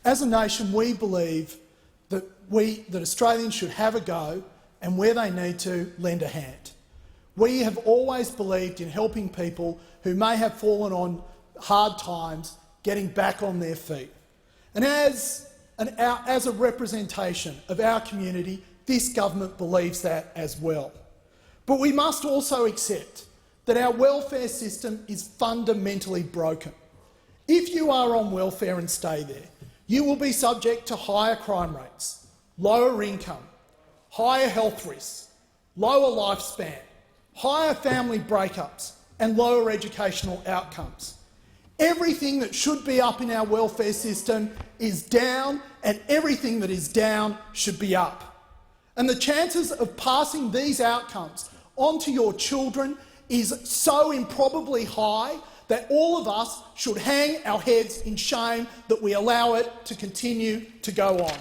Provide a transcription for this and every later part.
As a nation, we believe that Australians should have a go and, where they need to, lend a hand. We have always believed in helping people who may have fallen on hard times getting back on their feet. And as a representation of our community, this government believes that as well. But we must also accept that our welfare system is fundamentally broken. If you are on welfare and stay there, you will be subject to higher crime rates, lower income, higher health risks, lower lifespan, higher family breakups and lower educational outcomes. Everything that should be up in our welfare system is down, and everything that is down should be up. And the chances of passing these outcomes onto your children is so improbably high that all of us should hang our heads in shame that we allow it to continue to go on.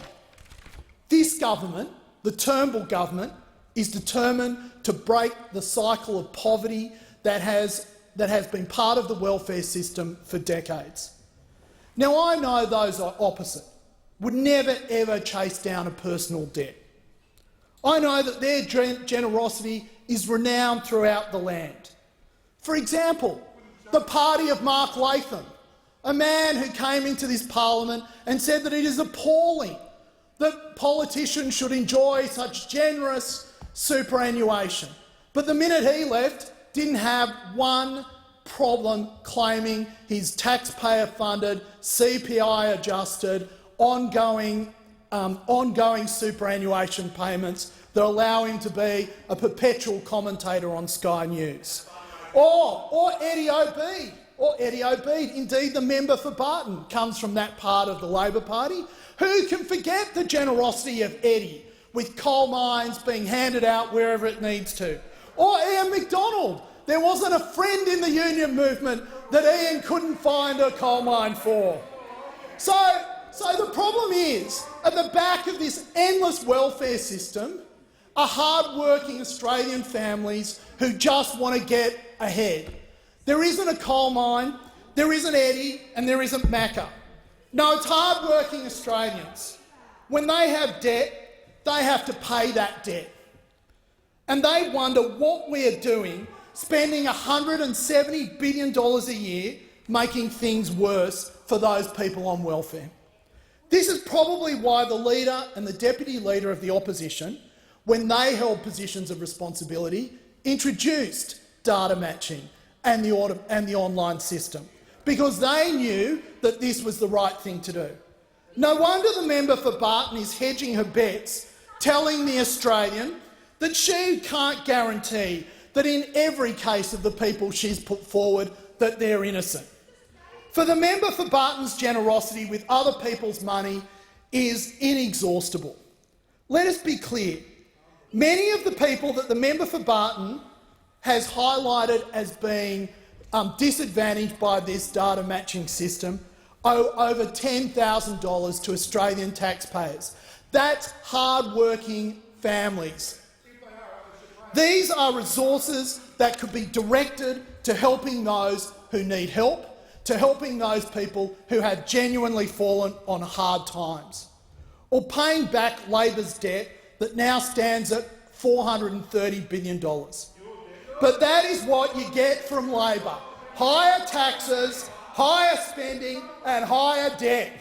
This government, the Turnbull government, is determined to break the cycle of poverty that has been part of the welfare system for decades. Now, I know those are opposite would never ever chase down a personal debt. I know that their generosity is renowned throughout the land. For example, the party of Mark Latham, a man who came into this parliament and said that it is appalling that politicians should enjoy such generous superannuation. But the minute he left, didn't have one problem claiming his taxpayer-funded, CPI-adjusted, ongoing superannuation payments that allow him to be a perpetual commentator on Sky News. Or Eddie Obeid, indeed the member for Barton, comes from that part of the Labor Party. Who can forget the generosity of Eddie, with coal mines being handed out wherever it needs to? Or Ian MacDonald. There wasn't a friend in the union movement that Ian couldn't find a coal mine for. So the problem is, at the back of this endless welfare system are hard-working Australian families who just want to get ahead. There isn't a coal mine, there isn't Eddie, and there isn't Macca. No, it's hard-working Australians. When they have debt, they have to pay that debt. And they wonder what we're doing, spending $170 billion a year making things worse for those people on welfare. This is probably why the Leader and the Deputy Leader of the Opposition, when they held positions of responsibility, introduced data matching and the online system, because they knew that this was the right thing to do. No wonder the member for Barton is hedging her bets, telling the Australian that she can't guarantee that in every case of the people she's put forward that they're innocent. For the member for Barton's generosity with other people's money is inexhaustible. Let us be clear. Many of the people that the member for Barton has highlighted as being disadvantaged by this data matching system owe over $10,000 to Australian taxpayers. That's hard-working families. These are resources that could be directed to helping those who need help, to helping those people who have genuinely fallen on hard times, or paying back Labor's debt that now stands at $430 billion. But that is what you get from Labor: higher taxes, higher spending and higher debt.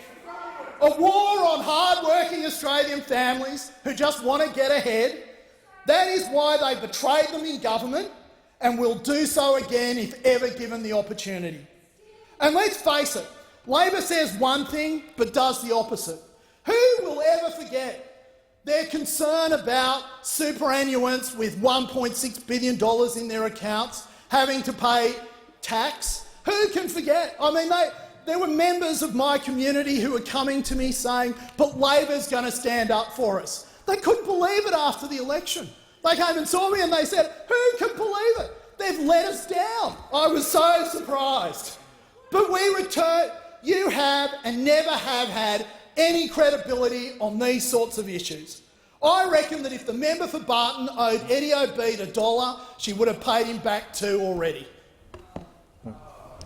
A war on hard-working Australian families who just want to get ahead. That is why they betrayed them in government and will do so again if ever given the opportunity. And let's face it, Labor says one thing but does the opposite. Who will ever forget their concern about superannuants with $1.6 billion in their accounts having to pay tax? Who can forget? I mean, there were members of my community who were coming to me saying, but Labor's going to stand up for us. They couldn't believe it after the election. They came and saw me and they said, who can believe it? They've let us down. I was so surprised. But we return. You have and never have had any credibility on these sorts of issues. I reckon that if the member for Barton owed Eddie Obeid $1, she would have paid him back $2 already.